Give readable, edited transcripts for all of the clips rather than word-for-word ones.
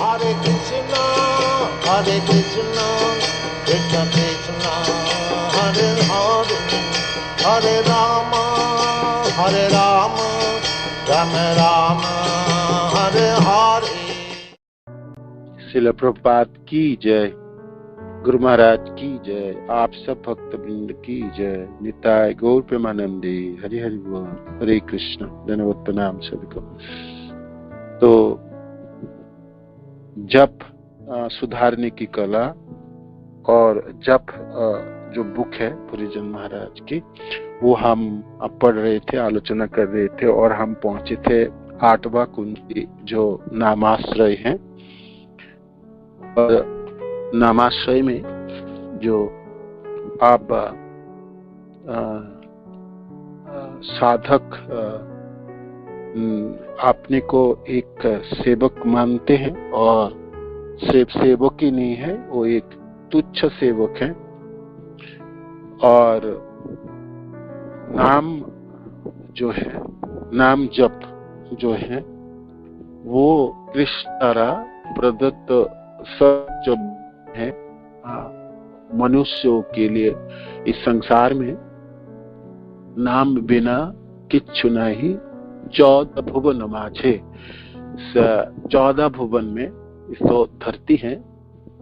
Hare Krishna, Hare Krishna, Krishna Krishna, Hare Hare, Hare Rama, Hare Rama, Rama Rama, Hare Hare। Srila Prabhupada की जय, गुरु महाराज की जय, आप सब भक्त वृंद की जय। निताय गौर प्रेमानंदे, हरि हरि बोल, हरे कृष्ण, धन्यवाद, प्रणाम सभी को। तो जप सुधारने की कला और जप जो बुक है पुरीजन महाराज की, वो हम पढ़ रहे थे, आलोचना कर रहे थे और हम पहुंचे थे 8वां कुंजी जो नामाश्रय है। और नामाश्रय में जो आप साधक अपने को एक सेवक मानते हैं और सिर्फ सेवक ही नहीं है, वो एक तुच्छ सेवक है। और नाम जो है, नाम जप जो है, वो कृष्ण द्वारा प्रदत्त सब जो है मनुष्यों के लिए इस संसार में नाम बिना किच्छु नहीं 14 भुवन माझे। 14 भुवन में तो धरती है,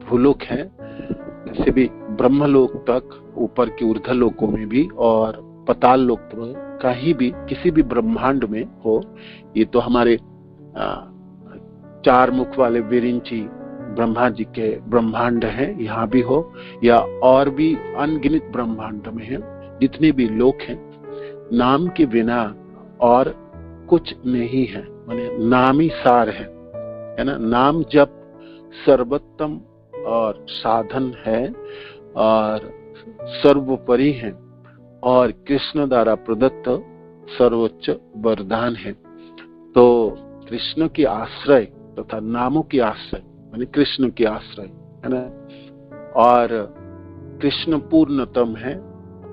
भूलोक है, से भी ब्रह्मलोक तक, ऊपर के ऊर्ध्व लोकों में भी और पताल लोक में कहीं भी किसी भी ब्रह्मांड में हो, ये तो हमारे 4 मुख वाले विरिंची ब्रह्मा जी के ब्रह्मांड है, यहाँ भी हो या और भी अनगिनत ब्रह्मांड में है, जितने भी लोक हैं, नाम के बिना और कुछ नहीं है। माने नाम ही सार है ना। नाम जप सर्वोत्तम और साधन है और सर्वोपरि है और कृष्ण द्वारा प्रदत्त सर्वोच्च वरदान है। तो कृष्ण की आश्रय तथा नामों की आश्रय माने कृष्ण की आश्रय है ना। और कृष्ण पूर्णतम है,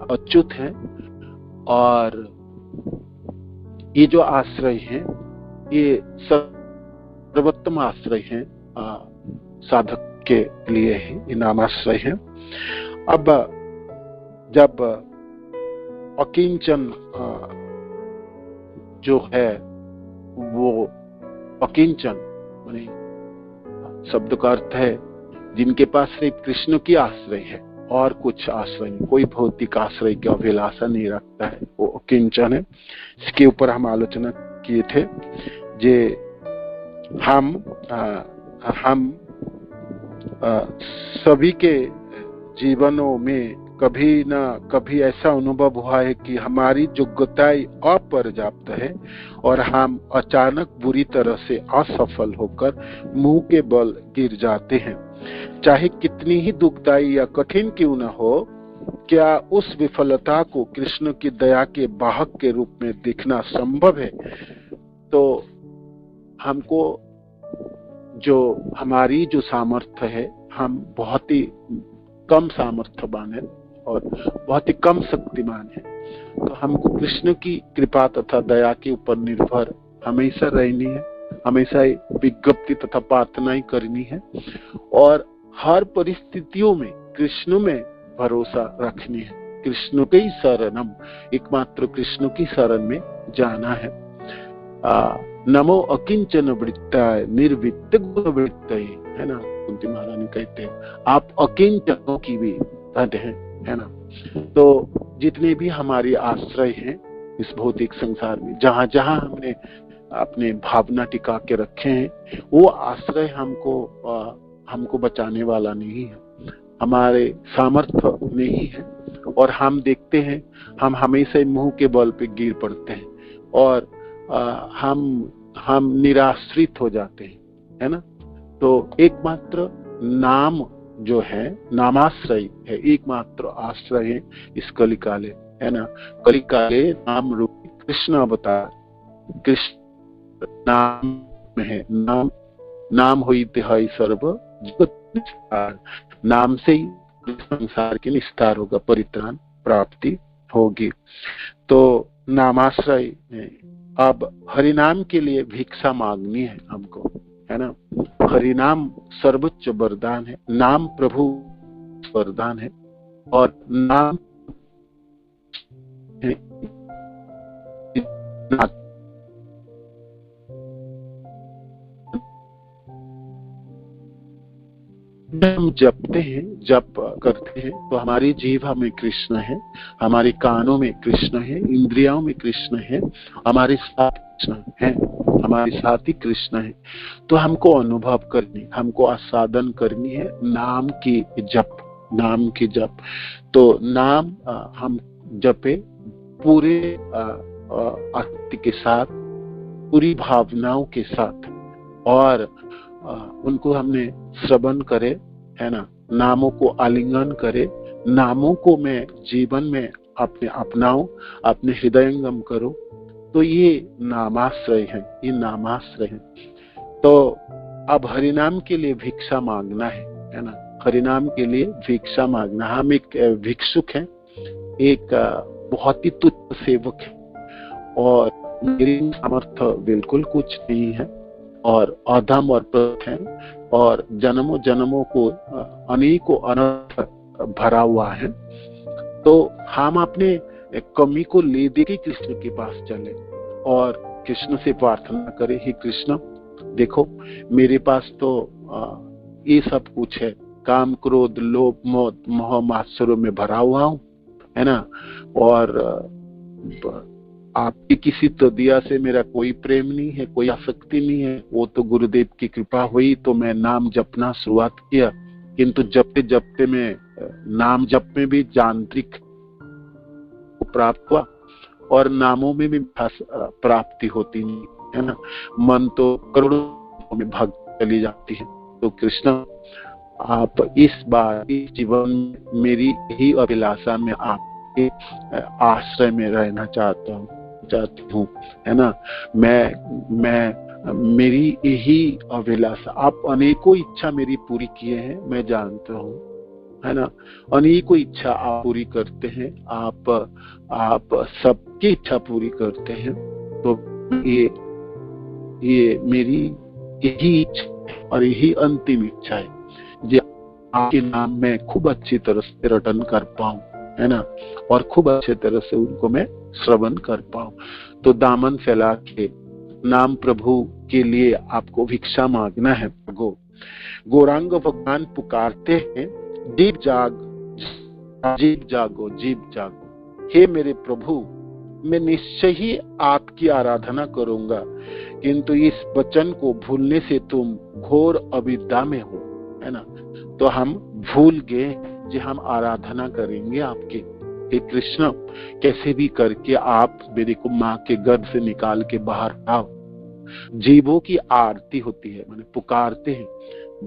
अच्युत है और ये जो आश्रय है ये सर्वोत्तम आश्रय है, साधक के लिए ही ये नामाश्रय है। अब जब अकिंचन जो है वो अकिंचन माने शब्द का अर्थ है जिनके पास सिर्फ कृष्ण की आश्रय है और कुछ आश्रय नहीं, कोई भौतिक आश्रय की अभिलाषा नहीं रखता है, वो अकिंचन है। इसके ऊपर हम आलोचना किए थे जे हम सभी के जीवनों में कभी ना कभी ऐसा अनुभव हुआ है कि हमारी योग्यताएं अपर्याप्त है और हम अचानक बुरी तरह से असफल होकर मुंह के बल गिर जाते हैं। चाहे कितनी ही दुखदायी या कठिन क्यों न हो, क्या उस विफलता को कृष्ण की दया के वाहक के रूप में देखना संभव है? तो हमको जो हमारी जो सामर्थ्य है, हम बहुत ही कम सामर्थ्यवान है और बहुत ही कम शक्तिमान है। तो हमको कृष्ण की कृपा तथा दया के ऊपर निर्भर हमेशा रहनी है, हमेशा विज्ञप्ति तथा प्रार्थना ही करनी है और हर परिस्थितियों में कृष्ण में भरोसा रखनी है। कृष्ण के ही शरणम, एकमात्र कृष्ण की शरण में जाना है। नमो अकिंचन वृत्ताय निर्वित्त गुण वृत्तये, है ना। कुंती महारानी कहते हैं आप अकिंचनों की भी धन है ना। तो जितने भी हमारे आश्रय हैं इस भौतिक संसार में, जहां जहां हमने अपने भावना टिका के रखे हैं, वो आश्रय हमको बचाने वाला नहीं है, हमारे सामर्थ्य नहीं है। और हम देखते हैं हम हमेशा मुंह के बल पे गिर पड़ते हैं और हम निराश्रित हो जाते हैं, है ना। तो एकमात्र नाम जो है, नामाश्रय है, एकमात्र आश्रय है इस कलिकाले, है ना। कलिकाले नाम रूपी कृष्ण अवतार, कृष्ण नाम में है। नाम होइते है सर्व जगत निस्तार, नाम से ही संसार के निस्तार होगा, परित्राण प्राप्ति होगी। तो नामाश्रय अब हरिनाम के लिए भिक्षा मांगनी है हमको, है ना। हरिनाम सर्वोच्च वरदान है, नाम प्रभु वरदान है, और नाम हम जपते हैं, जप करते हैं, तो हमारी जीवा में कृष्ण है, हमारे कानों में कृष्ण है, इंद्रियों में कृष्ण है, हमारे साथ कृष्ण है, हमारे साथ ही कृष्ण है। तो हमको अनुभव करनी, हमको आस्वादन करनी है नाम की जप, नाम की जप। तो नाम हम जपे पूरे आसक्ति के साथ, पूरी भावनाओं के साथ, और उनको हमने श्रवण करे, है ना, नामों को आलिंगन करे, नामों को मैं जीवन में अपने अपनाऊं, अपने हृदयंगम करूं। तो ये नामाश्रय है, ये नामाश्रय है। तो अब हरिनाम के लिए भिक्षा मांगना है ना, हरिनाम के लिए भिक्षा मांगना। हम एक भिक्षुक हैं, एक बहुत ही तुच्छ सेवक है, और मेरी सामर्थ्य बिल्कुल कुछ नहीं है, और अधम और प्रथ है, और जन्मों जन्मों को अनेकों अनर्थ भरा हुआ है। तो हम अपने कमी को ले दे के कृष्ण के पास चले और कृष्ण से प्रार्थना करें, हे कृष्ण देखो मेरे पास तो ये सब कुछ है, काम क्रोध लोभ मोह मात्सर्यों में भरा हुआ हूँ, है ना, और आपकी किसी तदिया से मेरा कोई प्रेम नहीं है, कोई आसक्ति नहीं है। वो तो गुरुदेव की कृपा हुई तो मैं नाम जपना शुरुआत किया, किंतु जपते जपते मैं नाम जप में भी यांत्रिक प्राप्त हुआ, और नामों में भी प्राप्ति होती नहीं, है ना। मन तो करोड़ों में भाग चली जाती है। तो कृष्ण आप इस बार इस जीवन में मेरी यही अभिलाषा में आपके आश्रय में रहना चाहती हूँ, है ना। मैं मेरी यही अभिलाषा, आप अनेकों इच्छा मेरी पूरी किए हैं, मैं जानता हूँ, है ना। अनेकों इच्छा आप पूरी करते हैं, आप सबकी इच्छा पूरी करते हैं। तो ये मेरी यही इच्छा और यही अंतिम इच्छा है, जो आपके नाम में खूब अच्छी तरह से रटन कर पाऊं, है ना, और खूब अच्छे तरह से उनको मैं श्रवण कर पाऊं। तो दामन फैला के नाम प्रभु के लिए आपको भिक्षा मांगना है। गौरांग भगवान पुकारते हैं, जीव जागो, जीव जागो। हे मेरे प्रभु, मैं निश्चय ही आपकी आराधना करूंगा, किंतु इस वचन को भूलने से तुम घोर अविद्या में हो, है ना। तो हम भूल गए कि हम आराधना करेंगे आपके। हे कृष्ण, कैसे भी करके आप मेरे को माँ के गर्भ से निकाल के बाहर आओ। जीवों की आरती होती है, माने पुकारते हैं।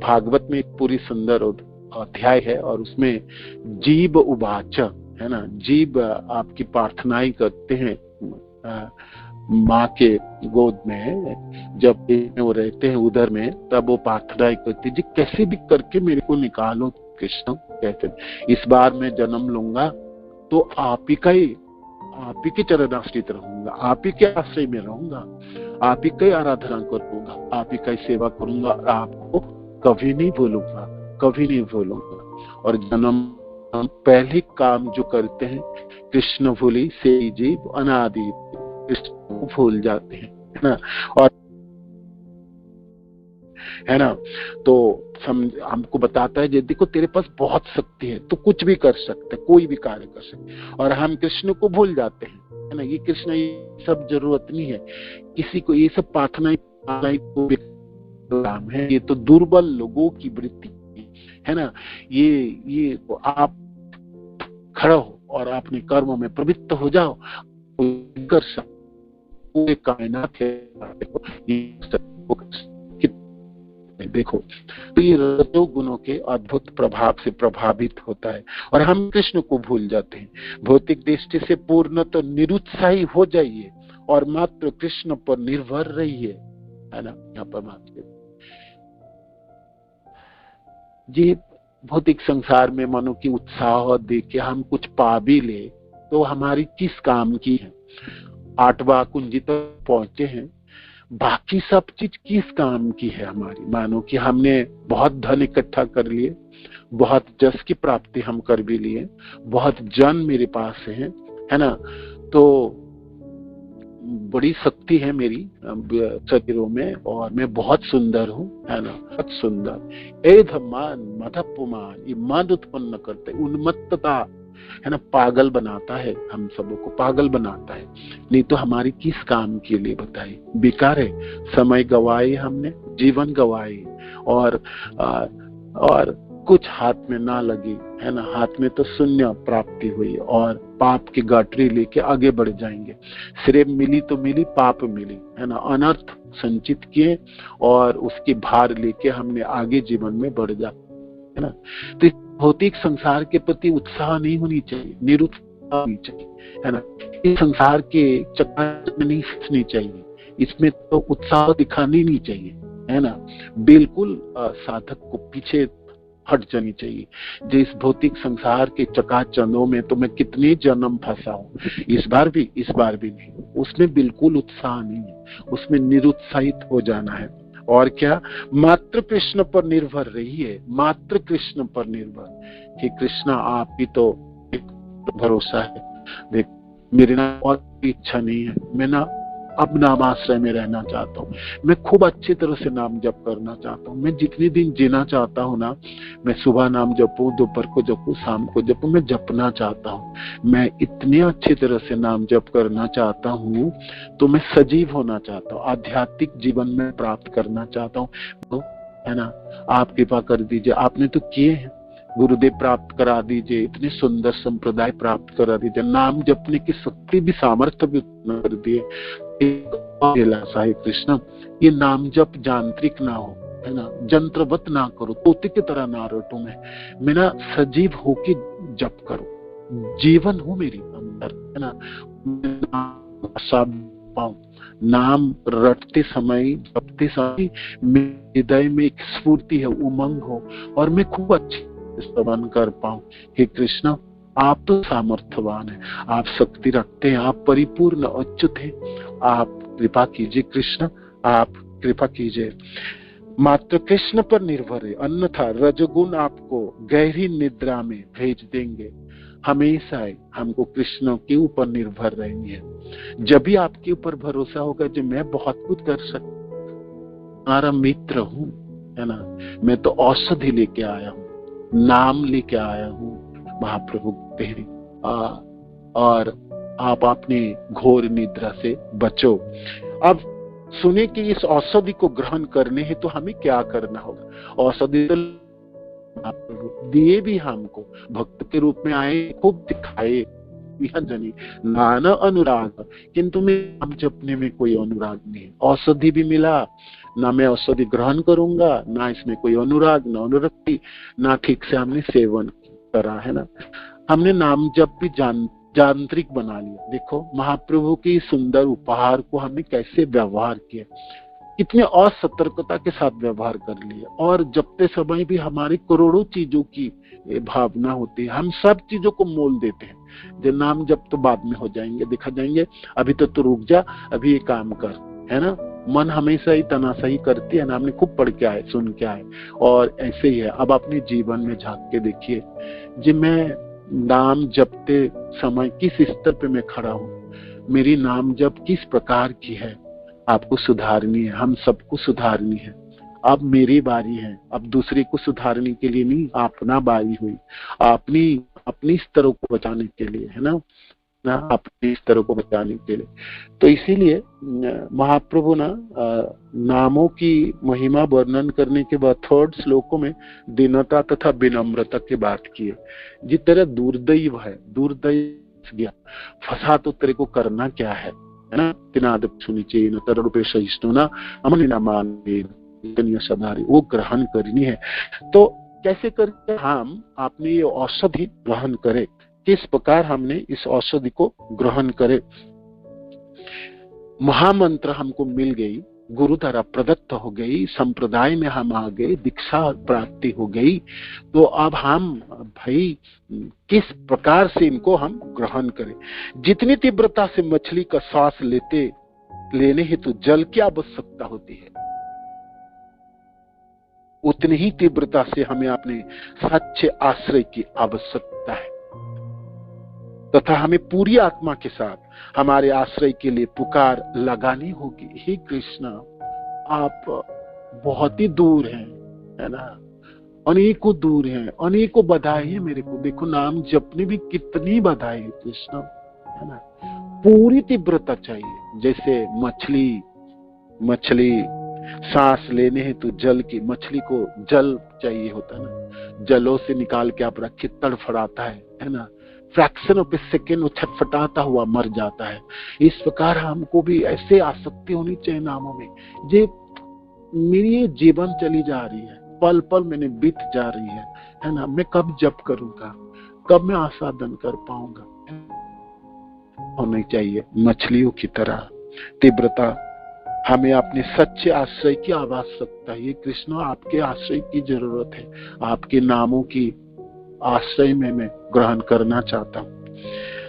भागवत में एक पूरी सुंदर अध्याय है, और उसमें जीव उवाच, है ना, जीव आपकी प्रार्थनाएं करते हैं माँ के गोद में, जब वो रहते हैं उधर में, तब वो प्रार्थनाएं करते जी कैसे भी करके मेरे को निकालो कृष्ण। कहते इस बार मैं जन्म लूंगा तो आप ही के चरणाश्रित रहूंगा, आप ही के आश्रय में रहूंगा, आप ही की आराधना करूंगा, आप ही की सेवा करूंगा, आपको कभी नहीं भूलूंगा, कभी नहीं भूलूंगा। और जन्म पहले काम जो करते हैं, कृष्ण भूली से जीव अनादि, कृष्ण को भूल जाते हैं, है ना। और है ना, तो हमको बताता है कि देखो तेरे पास बहुत शक्ति है, तो कुछ भी कर सकते, कोई भी कार्य कर सकते, और हम कृष्ण को भूल जाते हैं, है ना। ये कृष्ण ये सब जरूरत नहीं है किसी को, ये सब प्रार्थना काम है, ये तो दुर्बल लोगों की वृत्ति है ना। ये आप खड़ा हो और अपने कर्मों में प्रवृत्त हो जाओ, कर सकते कायनात है। देखो, तो ये रजोगुणों के अद्भुत प्रभाव से प्रभावित होता है, और हम कृष्ण को भूल जाते हैं। भौतिक दृष्टि से पूर्ण तो निरुत्साही हो जाइए और मात्र कृष्ण पर निर्भर रहिए, है ना। यहाँ पर मात्र जी भौतिक संसार में मनो की उत्साह देख के हम कुछ पा भी ले तो हमारी किस काम की है। 8वां कुंजी तक पहुंचे हैं, बाकी सब चीज किस काम की है हमारी? मानो कि हमने बहुत धन इकट्ठा कर लिए, बहुत जस की प्राप्ति हम कर भी लिए, बहुत जन मेरे पास है ना, तो बड़ी शक्ति है मेरी शरीरों में और मैं बहुत सुंदर हूँ, है ना, बहुत सुंदर। एधमान मदपुमान, ये मद उत्पन्न करते, उन्मत्तता, है ना, पागल बनाता है, हम सबों को पागल बनाता है। नहीं तो हमारी किस काम के लिए बताइए? बेकार है, समय गवाए हमने, जीवन गवाए, और कुछ हाथ में ना लगी, है ना, हाथ में तो शून्य प्राप्ति हुई और पाप की गठरी लेके आगे बढ़ जाएंगे। श्रेय मिली तो मिली, पाप मिली, है ना, अनर्थ संचित किए और उसकी भार लेके हमने आगे जीवन में बढ़ जा, है ना। तो इस भौतिक संसार के प्रति उत्साह नहीं होनी चाहिए, निरुत्साह होनी चाहिए, है ना। इस संसार के चक्कर में नहीं फंसनी चाहिए, इसमें तो उत्साह दिखानी नहीं चाहिए, है ना। बिल्कुल साधक को पीछे हट जानी चाहिए। जो इस भौतिक संसार के चकाचौंधों में तो मैं कितने जन्म फंसा हूँ, इस बार भी नहीं, उसमें बिल्कुल उत्साह नहीं है, उसमें निरुत्साहित हो जाना है। और क्या? मात्र कृष्ण पर निर्भर रहिए, मात्र कृष्ण पर निर्भर कि कृष्ण आप ही तो एक भरोसा है। देख, मेरी ना और इच्छा नहीं है, मैं ना अब नामाश्रय में रहना चाहता हूँ, मैं खूब अच्छी तरह से नाम जप करना चाहता हूँ, मैं जितने दिन जीना चाहता हूँ ना, मैं सुबह नाम जपूं, दोपहर को जपूं, शाम को जपूं, मैं जपना चाहता हूँ, मैं इतनी अच्छी तरह से नाम जप करना चाहता हूँ, तो मैं सजीव होना चाहता हूँ, आध्यात्मिक जीवन में प्राप्त करना चाहता हूँ, तो है ना, आप कृपा कर दीजिए। आपने तो किए हैं, गुरुदेव प्राप्त करा दीजिए, इतने सुंदर संप्रदाय प्राप्त करा दीजिए, नाम जपने की शक्ति भी, सामर्थ्य भी कर दिए। साहिब कृष्ण, ये नाम जप यांत्रिक ना हो, है ना, जंत्रवत ना करो, तोते की तरह ना रटो, मैं ना सजीव होके जप करो, जीवन हो मेरी अंदर, है ना, पाऊं, नाम रटते समय, जपते समय मेरे हृदय में एक स्फूर्ति है, उमंग हो और मैं खूब अच्छी स्तवन कर पाऊं। हे कृष्ण, आप तो सामर्थ्यवान हैं, आप शक्ति रखते हैं, आप परिपूर्ण अच्युत हैं, आप कृपा कीजिए कृष्ण, आप कृपा कीजिए। मात्र कृष्ण पर निर्भर है, अन्यथा रजगुण आपको गहरी निद्रा में भेज देंगे। हमेशा हमको कृष्ण के ऊपर निर्भर रहनी है। जब भी आपके ऊपर भरोसा होगा जो मैं बहुत कुछ कर सकता, हमारा मित्र हूँ, है ना, मैं तो औषधि लेके आया हूँ, नाम लेके आया हूँ महाप्रभु तेरी, और आप अपने घोर निद्रा से बचो। अब सुने कि इस औषधि को ग्रहण करने है तो हमें क्या करना होगा। औषधि तो महाप्रभु दिए भी, हमको भक्त के रूप में आए, खूब दिखाए, जनी नाना अनुराग, किंतु मैं नाम जपने में कोई अनुराग नहीं है। औषधि भी मिला, ना मैं औषधि ग्रहण करूंगा, ना इसमें कोई अनुराग, ना अनुरक्ति, ना ठीक से हमने सेवन करा, है ना। हमने नाम जप भी यांत्रिक बना लिया। देखो महाप्रभु की सुंदर उपहार को हमने कैसे व्यवहार किया, कितने असतर्कता के साथ व्यवहार कर लिया। और जपते समय भी हमारी करोड़ों चीजों की भावना होती है, हम सब चीजों को मोल देते हैं। जो नाम जप तो बाद में हो जाएंगे, दिखा जाएंगे, अभी तो रुक जा, अभी ये काम कर, है ना। मन हमेशा ही तनाशाही करती है ना, हमने खूब पढ़ के आए, सुन के आए, और ऐसे ही है। अब अपने जीवन में झांक के देखिए, जी मैं नाम जपते समय किस स्तर पे मैं खड़ा हूँ, मेरी नाम जप किस प्रकार की है। आपको सुधारनी है, हम सबको सुधारनी है। अब मेरी बारी है, अब दूसरे को सुधारने के लिए नहीं, अपना बारी हुई, अपनी स्तरों को बचाने के लिए, है ना, अपने स्तरों को बचाने के लिए। तो इसीलिए महाप्रभु ना नामों की महिमा वर्णन करने के बाद 3rd श्लोकों में दीनता तथा विनम्रता की बात की है। जिस तरह दुर्दैव है, दुर्दैव गया फंसा तो तेरे को करना क्या है ना, तिनाद सुनिचे न तररूपे सहिष्णु ना अमन नामान सदारी, वो ग्रहण करनी है। तो कैसे करके हम अपनी ये औषधि ग्रहण करें, किस प्रकार हमने इस औषधि को ग्रहण करे। महामंत्र हमको मिल गई, गुरु द्वारा प्रदत्त हो गई, संप्रदाय में हम आ गए, दीक्षा प्राप्ति हो गई, तो अब हम भाई किस प्रकार से इनको हम ग्रहण करें। जितनी तीव्रता से मछली का श्वास लेते लेने हेतु जल की आवश्यकता होती है, उतनी ही तीव्रता से हमें अपने सच्चे आश्रय की आवश्यकता है, तथा हमें पूरी आत्मा के साथ हमारे आश्रय के लिए पुकार लगानी होगी। हे कृष्ण, आप बहुत ही दूर हैं, है ना, अनेकों दूर हैं, अनेकों बधाई है मेरे को। देखो नाम जपने भी कितनी बधाई है कृष्ण, है ना। पूरी तीव्रता चाहिए, जैसे मछली सांस लेने हैं तो जल की, मछली को जल चाहिए होता है ना, जलों से निकाल के आप रखिए, तड़फड़ाता है ना, फ्रैक्शन ऑफ ए सेकेंड वो छटफटाता हुआ मर जाता है। इस प्रकार हमको भी ऐसे आसक्ति होनी चाहिए नामों में। मेरी ये जीवन चली जा रही है, पल पल मैंने बीत जा रही है ना, मैं कब जप करूंगा, कब मैं आसाधन कर पाऊंगा। होनी चाहिए मछलियों की तरह तीव्रता। हमें अपने सच्चे आश्रय की आवश्यकता है। ये कृष्ण, आपके आश्रय की जरूरत है, आपके नामों की आश्रय में मैं ग्रहण करना चाहता हूँ।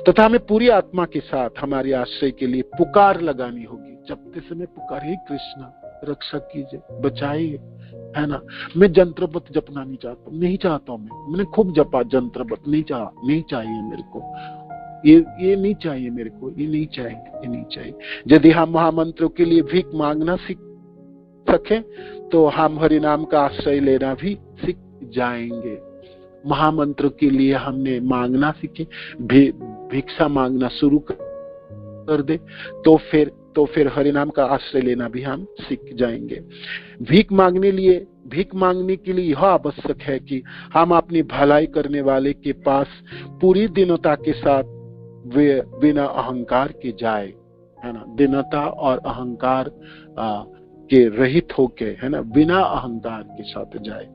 तथा हमें पूरी आत्मा के साथ हमारे आश्रय के लिए पुकार लगानी होगी। जपते समय पुकार, हे कृष्ण रक्षा कीजिए, बचाइए, है ना। मैं जंत्रवत जपना नहीं चाहता हूँ। मैंने खूब जपा जंत्रवत, नहीं चाहिए मेरे को, ये नहीं चाहिए मेरे को, ये नहीं चाहिए। यदि हम महामंत्रों के लिए भीख मांगना सीख सके तो हम हरि नाम का आश्रय लेना भी सीख जाएंगे। महामंत्र के लिए हमने मांगना सीखे, भिक्षा मांगना शुरू कर दे तो फिर हरि नाम का आश्रय लेना भी हम सीख जाएंगे। भीख मांगने के लिए यह आवश्यक है कि हम अपनी भलाई करने वाले के पास पूरी दीनता के साथ बिना अहंकार के जाए, है ना, दीनता और अहंकार के रहित होके, है ना, बिना अहंकार के साथ जाए।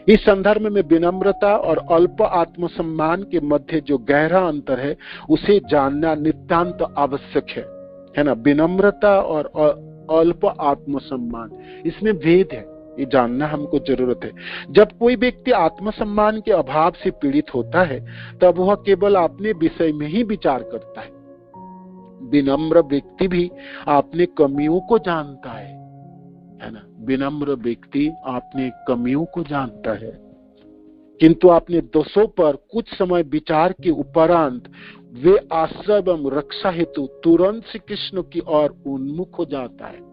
इस संदर्भ में विनम्रता और अल्प आत्मसम्मान के मध्य जो गहरा अंतर है उसे जानना नितांत आवश्यक है ना। विनम्रता और अल्प आत्मसम्मान, इसमें भेद है, ये जानना हमको जरूरत है। जब कोई व्यक्ति आत्मसम्मान के अभाव से पीड़ित होता है तब वह केवल अपने विषय में ही विचार करता है। विनम्र व्यक्ति भी अपने कमियों को जानता है ना। विनम्र व्यक्ति अपने कमियों को जानता है, किंतु अपने दोषों पर कुछ समय विचार के उपरांत वे आश्रय एवं रक्षा हेतु तुरंत श्री कृष्ण की ओर उन्मुख हो जाता है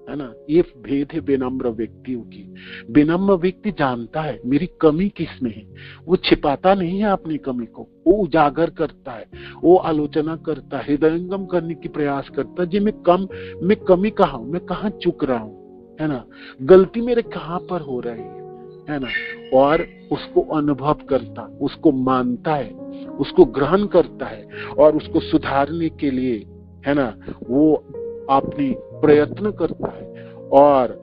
ना। ये भेद है विनम्र व्यक्तियों की। विनम्र व्यक्ति जानता है मेरी कमी किसमें है, वो छिपाता नहीं है अपनी कमी को, वो उजागर करता है, वो आलोचना करता है, हृदयंगम करने की प्रयास करता है। जी मैं कमी कहाँ हूं, मैं कहाँ चूक रहा हूँ, है ना, गलती मेरे कहाँ पर हो रही है ना, और उसको अनुभव करता, उसको मानता है, उसको ग्रहण करता है और उसको सुधारने के लिए, है ना, वो अपनी प्रयत्न करता है। और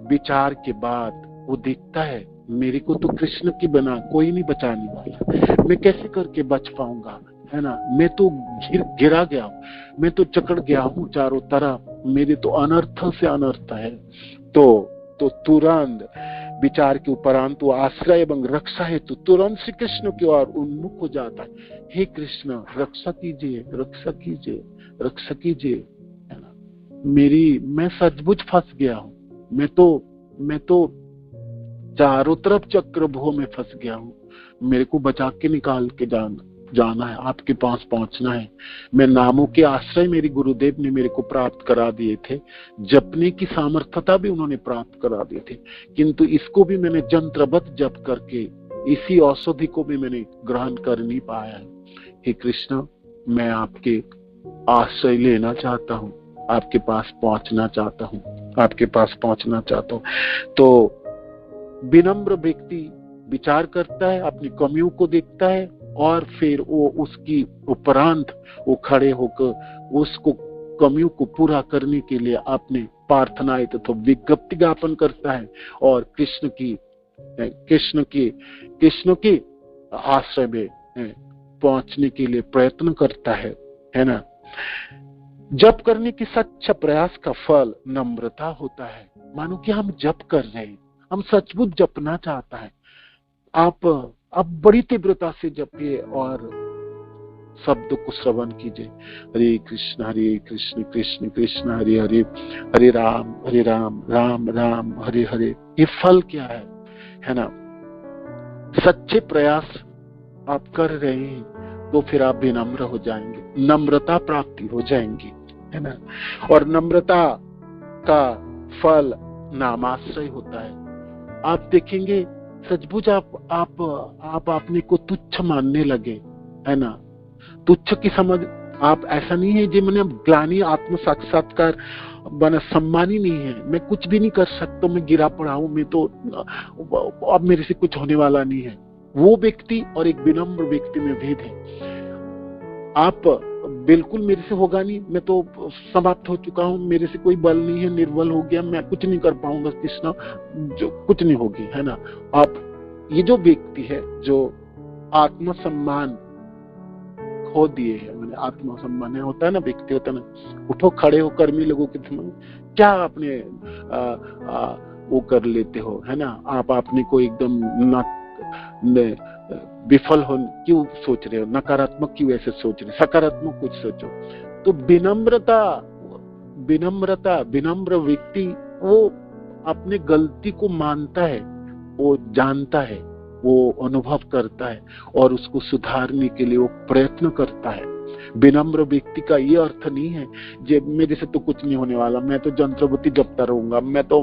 विचार के बाद वो देखता है मेरे को तो कृष्ण की बना कोई नहीं बचाने वाला, मैं कैसे करके बच पाऊंगा, है ना, मैं तो गिरा गया हूँ, मैं तो जकड़ गया हूँ चारों तरफ, मेरे तो अनर्थ से अनर्थ है। तो तुरंत विचार के उपरांत वो आश्रय एवं रक्षा है तो तुरंत श्री कृष्ण की ओर उन्मुख हो जाता है। हे कृष्ण रक्षा कीजिए, रक्षा कीजिए, रक्षा कीजिए, है ना। मैं सचमुच फंस गया हूँ, मैं तो चारों तरफ चक्रव्यूह में फंस गया हूँ, मेरे को बचा के निकाल के जाना है, आपके पास पहुंचना है। मैं नामों के आश्रय मेरे गुरुदेव ने मेरे को प्राप्त करा दिए थे, जपने की सामर्थ्यता भी उन्होंने प्राप्त करा दिए थे, किंतु इसको भी मैंने जंत्रवत जप करके इसी औषधि को भी मैंने ग्रहण कर नहीं पाया है। हे कृष्ण मैं आपके आश्रय लेना चाहता हूँ, आपके पास पहुंचना चाहता हूँ, आपके पास पहुंचना चाहता हूँ। तो विनम्र व्यक्ति विचार करता है, अपनी कमियों को देखता है और फिर वो उसकी उपरांत वो खड़े होकर उसको कमियों को पूरा करने के लिए अपने प्रार्थनाएं तथा विज्ञप्ति ज्ञापन करता है और कृष्ण की आश्रय में पहुंचने के लिए प्रयत्न करता है ना। जप करने की सच्चा प्रयास का फल नम्रता होता है। मानो कि हम जप कर रहे हैं, हम सचमुच जपना चाहता है, आप बड़ी तीव्रता से जपिए और शब्द को श्रवण कीजिए। हरे कृष्ण कृष्ण कृष्ण हरे हरे, हरे राम राम राम हरे हरे। ये फल क्या है ना? सच्चे प्रयास आप कर रहे हैं तो फिर आप विनम्र हो जाएंगे, नम्रता प्राप्ति हो जाएंगी, है ना। और नम्रता का फल नामाश्रय होता है। आप देखेंगे सचमुच आप अपने को तुच्छ मानने लगे, है ना। तुच्छ की समझ आप ऐसा नहीं है जी मैंने ग्लानि आत्म साक्षात्कार बना, सम्मान ही नहीं है, मैं कुछ भी नहीं कर सकता, मैं गिरा पड़ा हूं, मैं तो अब मेरे से कुछ होने वाला नहीं है। वो व्यक्ति और एक विनम्र व्यक्ति में भेद है। आप बिल्कुल मेरे से होगा नहीं, मैं तो समाप्त हो चुका हूं, मेरे से कोई बल नहीं है, निर्बल हो गया, मैं कुछ नहीं कर पाऊंगा कृष्णा, जो कुछ नहीं होगी, है ना। आप ये जो व्यक्ति है जो आत्मसम्मान खो दिए है, मैंने आत्मसम्मान होता है ना, व्यक्ति होता है ना, उठो खड़े हो कर्मी लोगों के क्या आपने वो कर लेते हो, है ना। आप अपने को एकदम विफल हो क्यों सोच रहे हो, नकारात्मक क्यों ऐसे सोच रहे, सकारात्मक कुछ सोचो। तो विनम्र व्यक्ति वो अपने गलती को मानता है, वो जानता है, वो अनुभव करता है और उसको सुधारने के लिए वो प्रयत्न करता है। विनम्र व्यक्ति का ये अर्थ नहीं है कि मेरे से तो कुछ नहीं होने वाला, मैं तो जंत्रवती जपता रहूंगा, मैं तो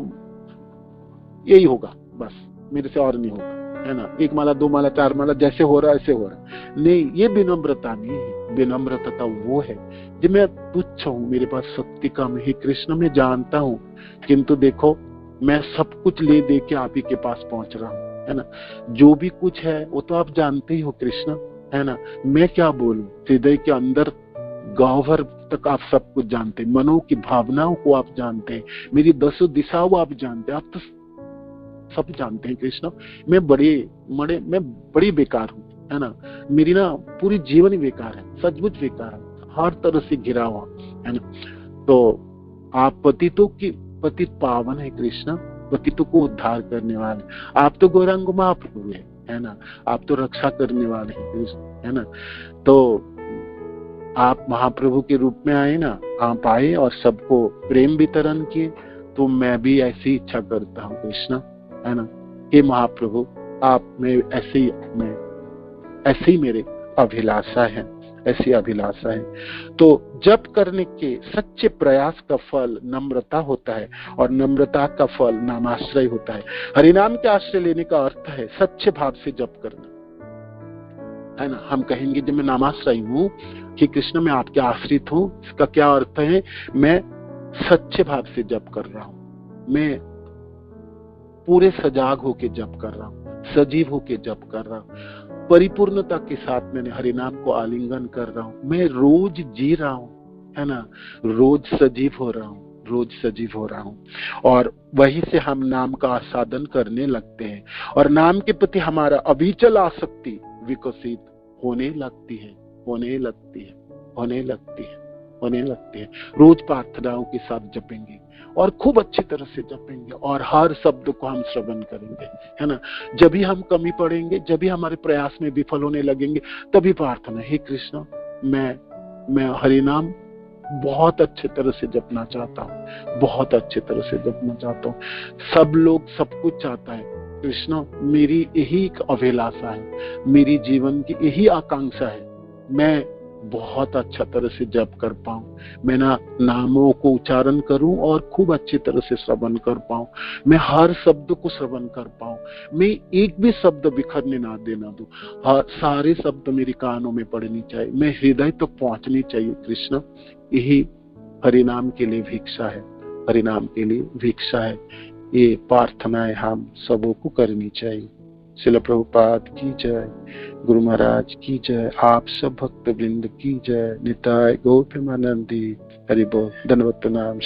यही होगा बस, मेरे से और नहीं होगा, है ना। 1 माला 2 माला 4 माला जैसे हो रहा है ऐसे हो रहा है, नहीं, ये विनम्रता नहीं है। विनम्रता वो है कि मैं तुच्छ हूँ, मेरे पास शक्ति कम है कृष्ण, मैं जानता हूँ, किंतु देखो मैं सब कुछ ले दे के आप ही के पास पहुंच रहा हूँ, है ना। जो भी कुछ है वो तो आप जानते ही हो कृष्ण, है ना। मैं क्या बोलूं, हृदय के अंदर गहवर तक आप सब कुछ जानते हैं, मनो की भावनाओं को आप जानते हैं, मेरी 10 दिशाओं आप जानते हैं, आप तो सब जानते हैं कृष्ण। मैं बड़ी बेकार हूँ, है ना। मेरी ना पूरी जीवन ही बेकार है, सचमुच बेकार है, हर तरह से घिरा हुआ, है ना। तो आप पतित पावन है कृष्ण, पतितों को उद्धार करने वाले, आप तो गौरांग महाप्रभु है ना, आप तो रक्षा करने वाले हैं कृष्ण, है ना। तो आप महाप्रभु के रूप में आए ना, आप आए और सबको प्रेम वितरण किए, तो मैं भी ऐसी इच्छा करता हूँ कृष्ण, है ना। हे महाप्रभु, आप में ऐसी मेरे अभिलाषा है, ऐसी अभिलाषा है। तो जप करने के सच्चे प्रयास का फल नम्रता होता है और नम्रता का फल नामाश्रय होता है। हरिनाम के आश्रय लेने का अर्थ है सच्चे भाव से जप करना, है ना। हम कहेंगे जब मैं नामाश्रय हूँ कि कृष्ण मैं आपके आश्रित हूँ, इसका क्या अर्थ है, मैं सच्चे भाव से जप कर रहा हूँ, मैं पूरे सजाग होके जप कर रहा हूँ, सजीव होके जप कर रहा हूँ, परिपूर्णता के साथ मैंने हरिनाम को आलिंगन कर रहा हूँ, मैं रोज जी रहा हूँ, है ना, रोज सजीव हो रहा हूँ, और वही से हम नाम का आस्वादन करने लगते हैं और नाम के प्रति हमारा अविचल आसक्ति विकसित होने लगती है। रोज प्रार्थनाओं के साथ जपेंगे और खूब अच्छी तरह से जपेंगे और हर शब्द को हम श्रवण करेंगे, है ना। जब भी हम कमी पड़ेंगे, जब भी हमारे प्रयास में विफल होने लगेंगे, तभी प्रार्थना, हे कृष्ण मैं हरिनाम बहुत अच्छे तरह से जपना चाहता हूँ, बहुत अच्छे तरह से जपना चाहता हूँ। सब लोग सब कुछ चाहता है कृष्ण, मेरी यही एक अभिलाषा है, मेरी जीवन की यही आकांक्षा है, मैं बहुत अच्छा तरह से जप कर पाऊं, मैं ना नामों को उच्चारण करूं और खूब अच्छी तरह से श्रवण कर पाऊं, मैं हर शब्द को श्रवण कर पाऊं, मैं एक भी शब्द बिखरने ना देना दूं, सारे शब्द मेरे कानों में पड़नी चाहिए, मैं हृदय तक तो पहुंचनी चाहिए कृष्ण। यही हरिनाम के लिए भिक्षा है, हरिनाम के लिए भिक्षा है। ये प्रार्थनाएं हम सबों को करनी चाहिए। श्रील प्रभुपाद की जय, गुरु महाराज की जय, आप सब भक्त वृंद की जय, निताय गौर प्रेमानंदी, हरि बोल, धन्यवाद नाम।